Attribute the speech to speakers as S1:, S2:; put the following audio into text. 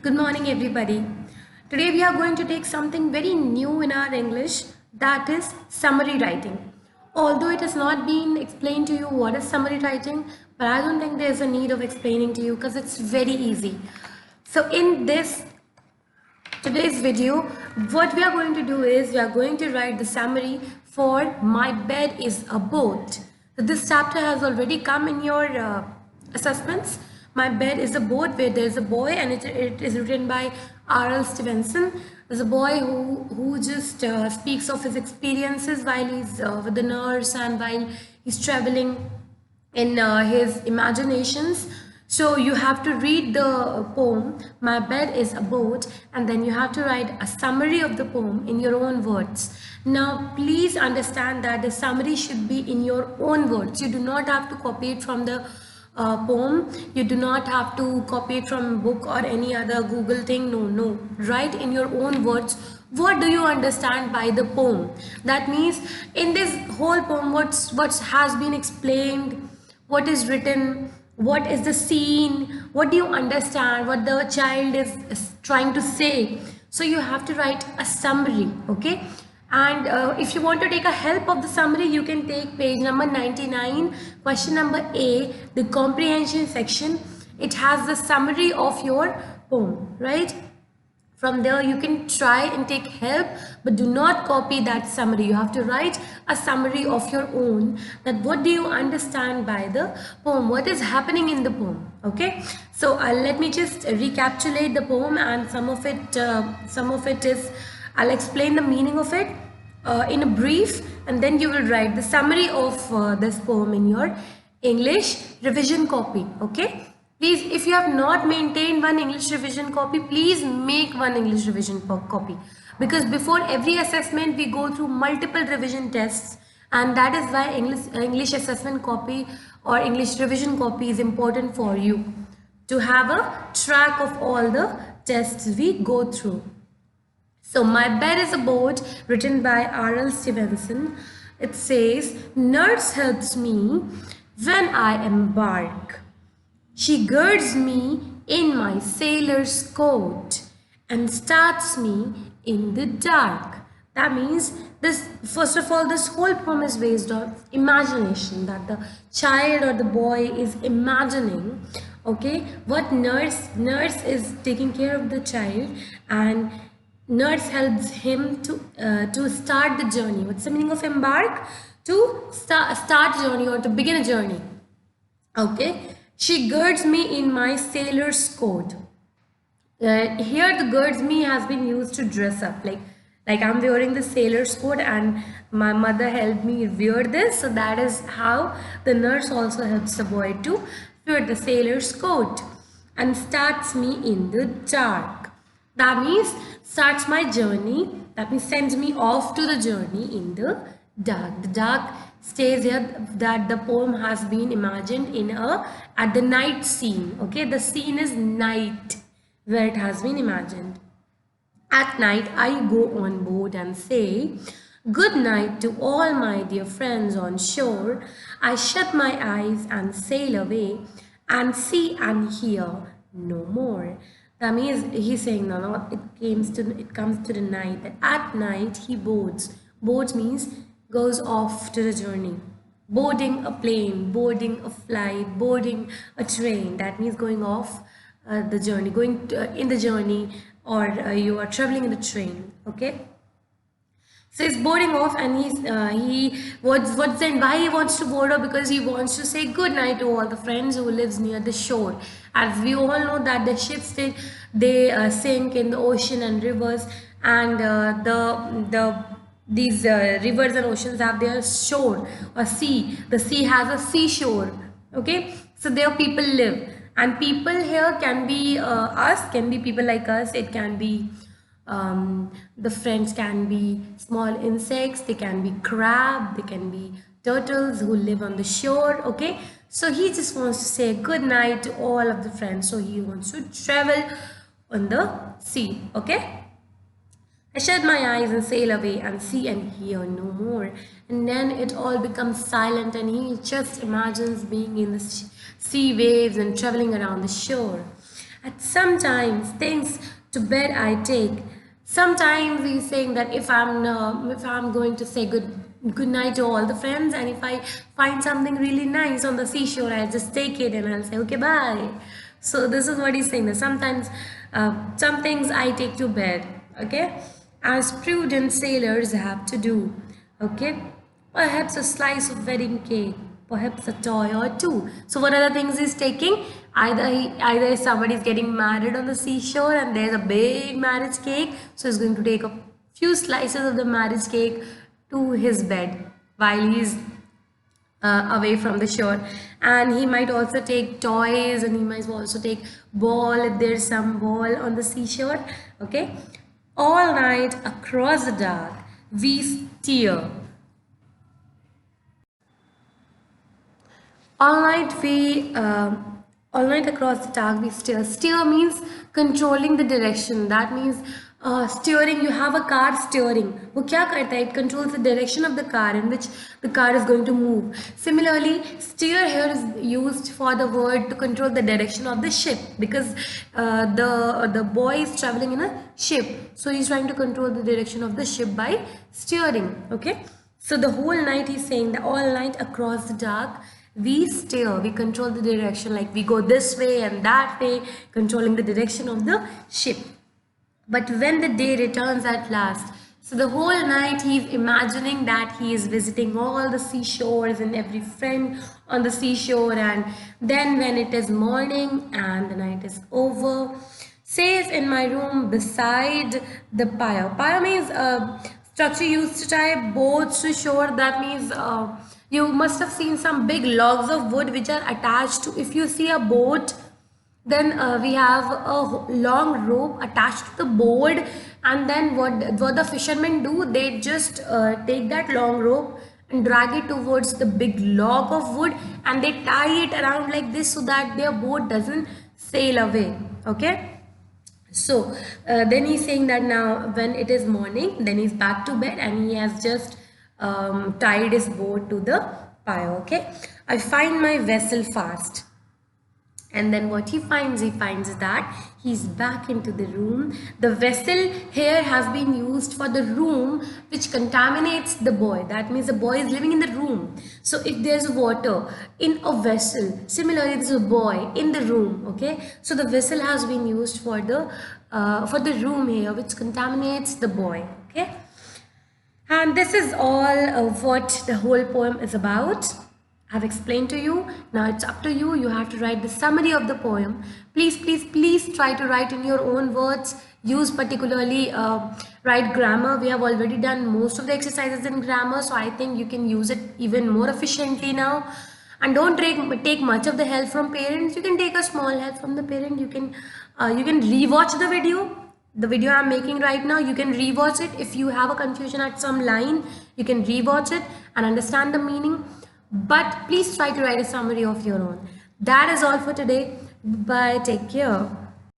S1: Good morning, everybody. Today we are going to take something very new in our English, that is summary writing. Although it has not been explained to you what is summary writing, but I don't think there's a need of explaining to you because it's very easy. So in this today's video, what we are going to do is we are going to write the summary for My Bed is a Boat. So this chapter has already come in your assessments. My Bed is a Boat, where there's a boy, and it is written by R.L. Stevenson. There's a boy who just speaks of his experiences while he's with the nurse and while he's traveling in his imaginations. So you have to read the poem, My Bed is a Boat, and then you have to write a summary of the poem in your own words. Now, please understand that the summary should be in your own words. You do not have to copy it from the poem. You do not have to copy it from a book or any other Google thing. No. Write in your own words. What do you understand by the poem? That means in this whole poem, what has been explained, what is written, what is the scene, what do you understand, what the child is trying to say. So you have to write a summary, okay? And if you want to take a help of the summary, you can take page number 99, question number A, the comprehension section. It has the summary of your poem, right? From there you can try and take help, but do not copy that summary. You have to write a summary of your own, that what do you understand by the poem, what is happening in the poem. Okay, so let me just recapitulate the poem, and some of it is, I'll explain the meaning of it in a brief, and then you will write the summary of this poem in your English revision copy. Okay, please, if you have not maintained one English revision copy, please make one English revision copy, because before every assessment we go through multiple revision tests, and that is why English assessment copy or English revision copy is important for you, to have a track of all the tests we go through. So My Bed is a Boat, written by R.L. Stevenson. It says, nurse helps me when I embark. She girds me in my sailor's coat and starts me in the dark. That means this, first of all, this whole poem is based on imagination, that the child or the boy is imagining, okay, what nurse is taking care of the child, and nurse helps him to start the journey. What's the meaning of embark? To start journey or to begin a journey. Okay. She girds me in my sailor's coat. Here the girds me has been used to dress up, like I'm wearing the sailor's coat and my mother helped me wear this, so that is how the nurse also helps the boy to wear the sailor's coat, and starts me in the dark. That means starts my journey, that means sends me off to the journey in the dark. The dark stays here, that the poem has been imagined in at the night scene. Okay, the scene is night where it has been imagined. At night I go on board and say good night to all my dear friends on shore. I shut my eyes and sail away and see and hear no more. That means he's saying no, it comes to the night, that at night he boards. Boards means goes off to the journey. Boarding a plane, boarding a flight, boarding a train. That means going off the journey, going in the journey, or you are traveling in the train. Okay. So he's boarding off, and what's then why he wants to board off? Because he wants to say good night to all the friends who lives near the shore. As we all know that the ships they sink in the ocean and rivers, and these rivers and oceans have their shore or sea. The sea has a seashore. Okay, so there people live, and people here can be us, can be people like us. It can be the friends can be small insects, they can be crab, they can be turtles who live on the shore. Okay, so he just wants to say good night to all of the friends, so he wants to travel on the sea. Okay, I shut my eyes and sail away and see and hear no more. And then it all becomes silent, and he just imagines being in the sea waves and traveling around the shore. At sometimes things to bed I take. Sometimes he's saying that if I'm going to say good night to all the friends, and if I find something really nice on the seashore, I just take it and I'll say okay bye. So this is what he's saying, that sometimes some things I take to bed, okay, as prudent sailors have to do, okay. Perhaps a slice of wedding cake, perhaps a toy or two. So what are the things he's taking? Either somebody is getting married on the seashore and there's a big marriage cake, so he's going to take a few slices of the marriage cake to his bed while he's away from the shore. And he might also take toys, and he might also take ball if there's some ball on the seashore, okay. All night across the dark we steer. All night we all night across the dark we steer. Steer means controlling the direction. That means steering. You have a car steering. वो क्या करता है? It controls the direction of the car in which the car is going to move. Similarly, steer here is used for the word to control the direction of the ship, because the boy is traveling in a ship, so he's trying to control the direction of the ship by steering. Okay. So the whole night he's saying that all night across the dark we steer, we control the direction, like we go this way and that way, controlling the direction of the ship. But when the day returns at last, so the whole night he's imagining that he is visiting all the seashores and every friend on the seashore, and then when it is morning and the night is over, safe in my room beside the pyre. Pyre means structure used to tie boats to shore. That means you must have seen some big logs of wood which are attached to, if you see a boat, then we have a long rope attached to the board, and then what the fishermen do, they just take that long rope and drag it towards the big log of wood, and they tie it around like this so that their boat doesn't sail away, okay. So then he's saying that now when it is morning, then he's back to bed and he has just tied his boat to the pyre, okay. I find my vessel fast. And then what he finds that he's back into the room. The vessel here has been used for the room which contaminates the boy. That means the boy is living in the room. So if there's water in a vessel, similarly there's a boy in the room, okay. So the vessel has been used for the room here, which contaminates the boy, okay. And this is all of what the whole poem is about. I've explained to you. Now it's up to you. You have to write the summary of the poem. Please, please, please try to write in your own words. Use particularly write grammar. We have already done most of the exercises in grammar, so I think you can use it even more efficiently now. And don't take much of the help from parents. You can take a small help from the parent. You can rewatch the video I'm making right now. You can rewatch it. If you have a confusion at some line, you can rewatch it and understand the meaning. But please try to write a summary of your own. That is all for today. Bye. Take care.